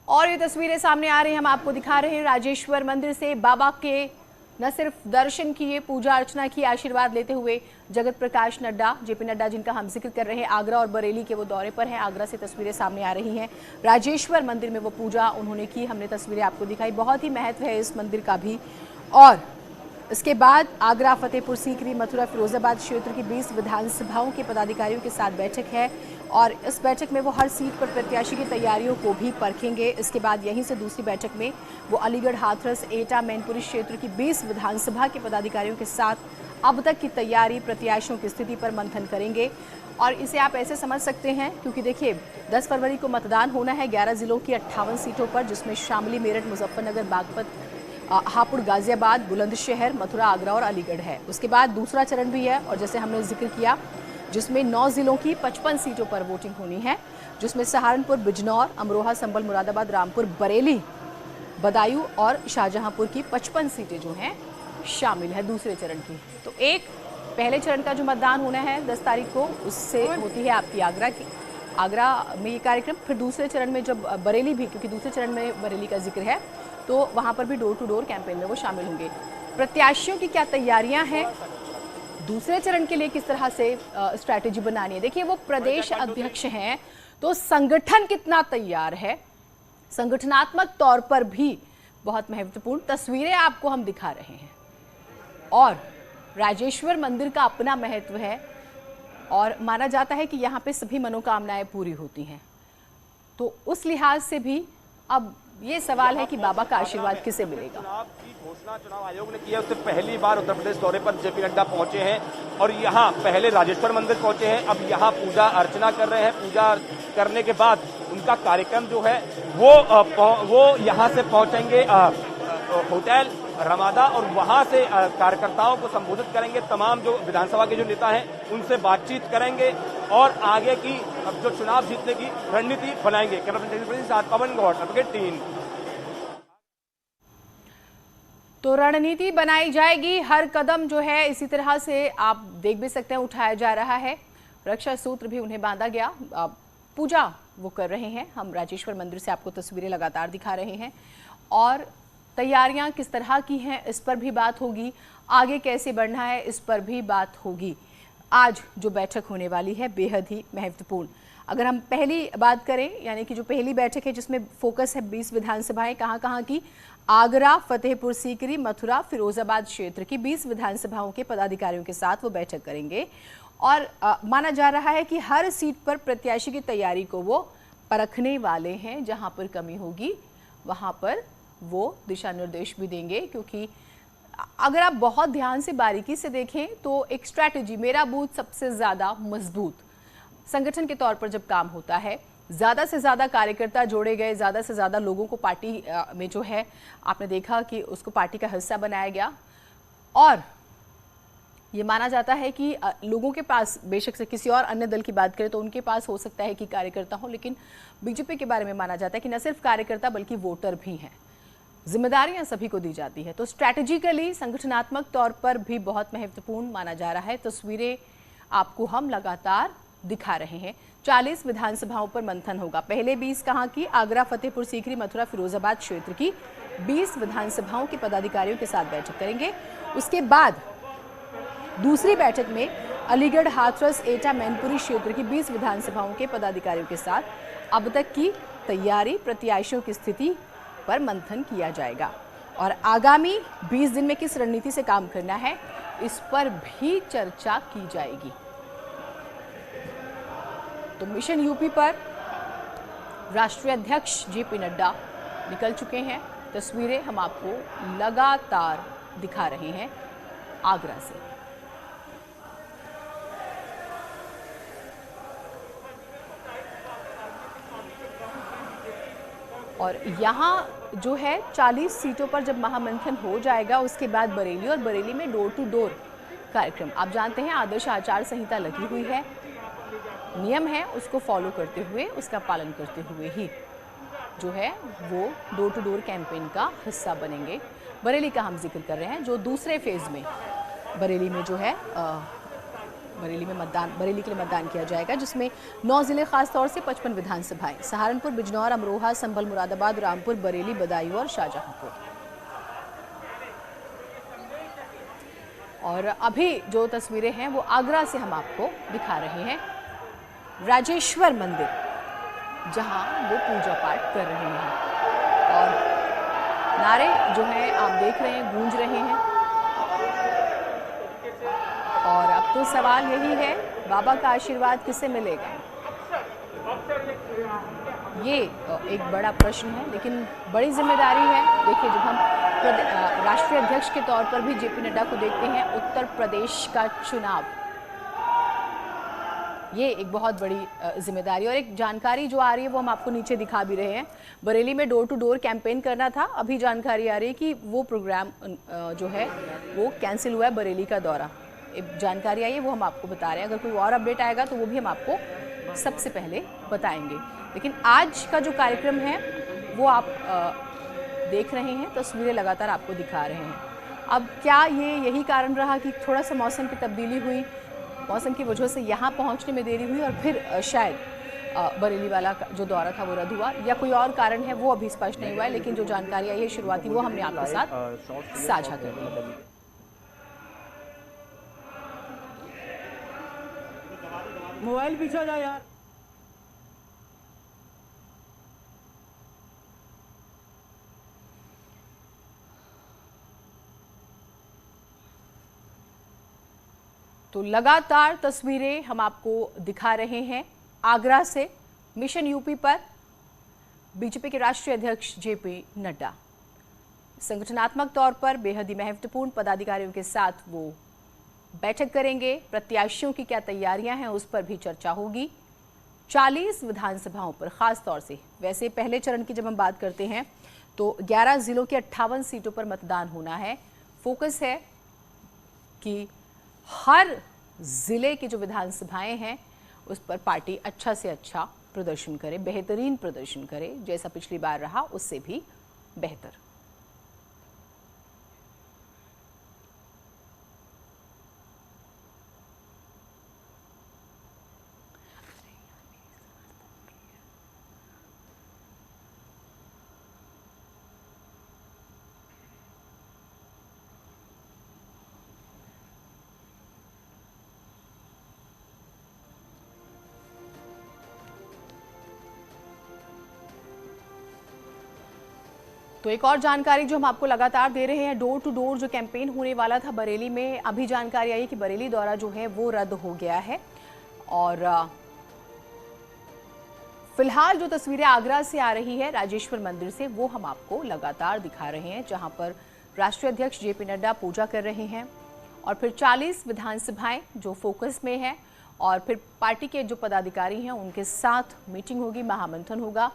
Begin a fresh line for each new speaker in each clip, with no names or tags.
और ये तस्वीरें सामने आ रही हैं, हम आपको दिखा रहे हैं राजेश्वर मंदिर से बाबा के न सिर्फ दर्शन किए, पूजा अर्चना की, आशीर्वाद लेते हुए जगत प्रकाश नड्डा, जेपी नड्डा, जिनका हम जिक्र कर रहे हैं, आगरा और बरेली के वो दौरे पर हैं। आगरा से तस्वीरें सामने आ रही हैं, राजेश्वर मंदिर में वो पूजा उन्होंने की, हमने तस्वीरें आपको दिखाई। बहुत ही महत्व है इस मंदिर का भी। और इसके बाद आगरा, फतेहपुर सीकरी, मथुरा, फिरोजाबाद क्षेत्र की 20 विधानसभाओं के पदाधिकारियों के साथ बैठक है और इस बैठक में वो हर सीट पर प्रत्याशी की तैयारियों को भी परखेंगे। इसके बाद यहीं से दूसरी बैठक में वो अलीगढ़, हाथरस, एटा, मैनपुरी क्षेत्र की 20 विधानसभा के पदाधिकारियों के साथ अब तक की तैयारी, प्रत्याशियों की स्थिति पर मंथन करेंगे। और इसे आप ऐसे समझ सकते हैं क्योंकि देखिए 10 फरवरी को मतदान होना है 11 जिलों की 58 सीटों पर, जिसमें शामली, मेरठ, मुजफ्फरनगर, बागपत, हापुड़, गाजियाबाद, बुलंदशहर, मथुरा, आगरा और अलीगढ़ है। उसके बाद दूसरा चरण भी है और जैसे हमने जिक्र किया जिसमें 9 जिलों की 55 सीटों पर वोटिंग होनी है, जिसमें सहारनपुर, बिजनौर, अमरोहा, संभल, मुरादाबाद, रामपुर, बरेली, बदायूं और शाहजहांपुर की 55 सीटें जो हैं शामिल है दूसरे चरण की। तो एक पहले चरण का जो मतदान होना है 10 तारीख को, उससे होती है आपकी आगरा में ये कार्यक्रम। फिर दूसरे चरण में जब बरेली भी, क्योंकि दूसरे चरण में बरेली का जिक्र है, तो वहाँ पर भी डोर टू डोर कैंपेन में वो शामिल होंगे। प्रत्याशियों की क्या तैयारियां हैं, दूसरे चरण के लिए किस तरह से स्ट्रैटेजी बनानी है, देखिए वो प्रदेश अध्यक्ष हैं तो संगठन कितना तैयार है, संगठनात्मक तौर पर भी बहुत महत्वपूर्ण तस्वीरें आपको हम दिखा रहे हैं। और राजेश्वर मंदिर का अपना महत्व है और माना जाता है कि यहाँ पे सभी मनोकामनाएं पूरी होती हैं, तो उस लिहाज से भी अब ये सवाल है कि बाबा का आशीर्वाद किसे मिलेगा।
चुनाव की घोषणा चुनाव आयोग ने की है, उससे पहली बार उत्तर प्रदेश दौरे पर जेपी नड्डा पहुंचे हैं और यहाँ पहले राजेश्वर मंदिर पहुंचे हैं, अब यहाँ पूजा अर्चना कर रहे हैं। पूजा करने के बाद उनका कार्यक्रम जो है वो यहाँ से पहुंचेंगे होटल रमादा और वहां से कार्यकर्ताओं को संबोधित करेंगे। तमाम जो विधानसभा के जो नेता हैं उनसे बातचीत करेंगे और आगे की अब जो चुनाव जीतने की रणनीति बनाएंगे। कैमरा पर्सन साथ पवन गौड़, अपडेट 3।
तो रणनीति बनाई जाएगी, हर कदम जो है इसी तरह से आप देख भी सकते हैं उठाया जा रहा है। रक्षा सूत्र भी उन्हें बांधा गया, पूजा वो कर रहे हैं। हम राजेश्वर मंदिर से आपको तस्वीरें लगातार दिखा रहे हैं और तैयारियां किस तरह की हैं इस पर भी बात होगी, आगे कैसे बढ़ना है इस पर भी बात होगी। आज जो बैठक होने वाली है बेहद ही महत्वपूर्ण। अगर हम पहली बात करें, यानी कि जो पहली बैठक है जिसमें फोकस है 20 विधानसभाएं, कहाँ की, आगरा, फतेहपुर सीकरी, मथुरा, फिरोजाबाद क्षेत्र की 20 विधानसभाओं के पदाधिकारियों के साथ वो बैठक करेंगे और माना जा रहा है कि हर सीट पर प्रत्याशी की तैयारी को वो परखने वाले हैं। जहां पर कमी होगी वहां पर वो दिशा निर्देश भी देंगे, क्योंकि अगर आप बहुत ध्यान से बारीकी से देखें तो एक स्ट्रैटेजी, मेरा बूथ सबसे ज्यादा मजबूत, संगठन के तौर पर जब काम होता है, ज्यादा से ज्यादा कार्यकर्ता जोड़े गए, ज्यादा से ज्यादा लोगों को पार्टी में जो है आपने देखा कि उसको पार्टी का हिस्सा बनाया गया और ये माना जाता है कि लोगों के पास, बेशक से किसी और अन्य दल की बात करें तो उनके पास हो सकता है कि कार्यकर्ता हो, लेकिन बीजेपी के बारे में माना जाता है कि न सिर्फ कार्यकर्ता बल्कि वोटर भी हैं, जिम्मेदारियां सभी को दी जाती है। तो स्ट्रैटेजिकली, संगठनात्मक तौर पर भी बहुत महत्वपूर्ण माना जा रहा है। तस्वीरें आपको हम लगातार दिखा रहे हैं। 40 विधानसभाओं पर मंथन होगा। पहले 20 कहाँ की, आगरा, फतेहपुर सीकरी, मथुरा, फिरोजाबाद क्षेत्र की 20 विधानसभाओं के पदाधिकारियों के साथ बैठक करेंगे। उसके बाद दूसरी बैठक में अलीगढ़, हाथरस, एटा, मैनपुरी क्षेत्र की 20 विधानसभाओं के पदाधिकारियों के साथ अब तक की तैयारी, प्रत्याशियों की स्थिति पर मंथन किया जाएगा और आगामी 20 दिन में किस रणनीति से काम करना है इस पर भी चर्चा की जाएगी। तो मिशन यूपी पर राष्ट्रीय अध्यक्ष जेपी नड्डा निकल चुके हैं। तस्वीरें हम आपको लगातार दिखा रहे हैं आगरा से। और यहाँ जो है 40 सीटों पर जब महामंथन हो जाएगा उसके बाद बरेली, और बरेली में डोर टू डोर कार्यक्रम, आप जानते हैं आदर्श आचार संहिता लगी हुई है, नियम है, उसको फॉलो करते हुए, उसका पालन करते हुए ही जो है वो डोर टू डोर कैंपेन का हिस्सा बनेंगे। बरेली का हम जिक्र कर रहे हैं, जो दूसरे फेज में बरेली में जो है बरेली के लिए मतदान किया जाएगा, जिसमें 9 जिले खास तौर से 55 विधानसभाएं, सहारनपुर, बिजनौर, अमरोहा, संभल, मुरादाबाद, रामपुर, बरेली, बदायूं और शाहजहांपुर। और अभी जो तस्वीरें हैं वो आगरा से हम आपको दिखा रहे हैं, राजेश्वर मंदिर, जहां वो पूजा पाठ कर रहे हैं और नारे जो हैं आप देख रहे हैं गूंज रहे हैं। और अब तो सवाल यही है, बाबा का आशीर्वाद किसे मिलेगा, ये एक बड़ा प्रश्न है, लेकिन बड़ी जिम्मेदारी है। देखिए, जब हम राष्ट्रीय अध्यक्ष के तौर पर भी जेपी नड्डा को देखते हैं, उत्तर प्रदेश का चुनाव, ये एक बहुत बड़ी जिम्मेदारी। और एक जानकारी जो आ रही है वो हम आपको नीचे दिखा भी रहे हैं। बरेली में डोर टू डोर कैंपेन करना था, अभी जानकारी आ रही है कि वो प्रोग्राम जो है वो कैंसिल हुआ है, बरेली का दौरा। एक जानकारी आई है वो हम आपको बता रहे हैं, अगर कोई और अपडेट आएगा तो वो भी हम आपको सबसे पहले बताएंगे। लेकिन आज का जो कार्यक्रम है वो आप देख रहे हैं, तस्वीरें लगातार आपको दिखा रहे हैं। अब क्या ये यही कारण रहा कि थोड़ा सा मौसम की तब्दीली हुई, मौसम की वजह से यहाँ पहुँचने में देरी हुई और फिर शायद बरेली वाला जो दौरा था वो रद्द हुआ, या कोई और कारण है वो अभी स्पष्ट नहीं हुआ है। लेकिन जो जानकारी आई है शुरुआती वो हमने आपके साथ साझा कर दी।
मोबाइल पीछे जा यार।
तो लगातार तस्वीरें हम आपको दिखा रहे हैं आगरा से। मिशन यूपी पर बीजेपी के राष्ट्रीय अध्यक्ष जेपी नड्डा संगठनात्मक तौर पर बेहद ही महत्वपूर्ण पदाधिकारियों के साथ वो बैठक करेंगे। प्रत्याशियों की क्या तैयारियां हैं उस पर भी चर्चा होगी। 40 विधानसभाओं पर खास तौर से, वैसे पहले चरण की जब हम बात करते हैं तो 11 जिलों की 58 सीटों पर मतदान होना है। फोकस है कि हर जिले की जो विधानसभाएं हैं उस पर पार्टी अच्छा से अच्छा प्रदर्शन करे, बेहतरीन प्रदर्शन करे, जैसा पिछली बार रहा उससे भी बेहतर। तो एक और जानकारी जो हम आपको लगातार दे रहे हैं, डोर टू डोर जो कैंपेन होने वाला था बरेली में, अभी जानकारी आई है कि बरेली दौरा जो है वो रद्द हो गया है। और फिलहाल जो तस्वीरें आगरा से आ रही है राजेश्वर मंदिर से, वो हम आपको लगातार दिखा रहे हैं, जहां पर राष्ट्रीय अध्यक्ष जेपी नड्डा पूजा कर रहे हैं। और फिर 40 विधानसभाएं जो फोकस में है, और फिर पार्टी के जो पदाधिकारी हैं उनके साथ मीटिंग होगी, महामंथन होगा।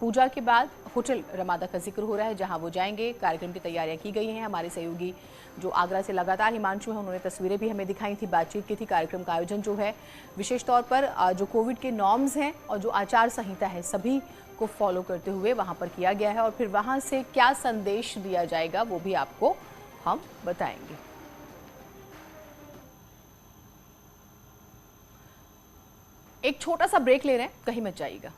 पूजा के बाद होटल रमादा का जिक्र हो रहा है, जहां वो जाएंगे। कार्यक्रम की तैयारियां की गई हैं। हमारे सहयोगी जो आगरा से लगातार हिमांशु हैं, उन्होंने तस्वीरें भी हमें दिखाई थी, बातचीत की थी। कार्यक्रम का आयोजन जो है विशेष तौर पर जो कोविड के नॉर्म्स हैं और जो आचार संहिता है सभी को फॉलो करते हुए वहां पर किया गया है। और फिर वहां से क्या संदेश दिया जाएगा वो भी आपको हम बताएंगे। एक छोटा सा ब्रेक ले रहे हैं, कहीं मत जाइएगा।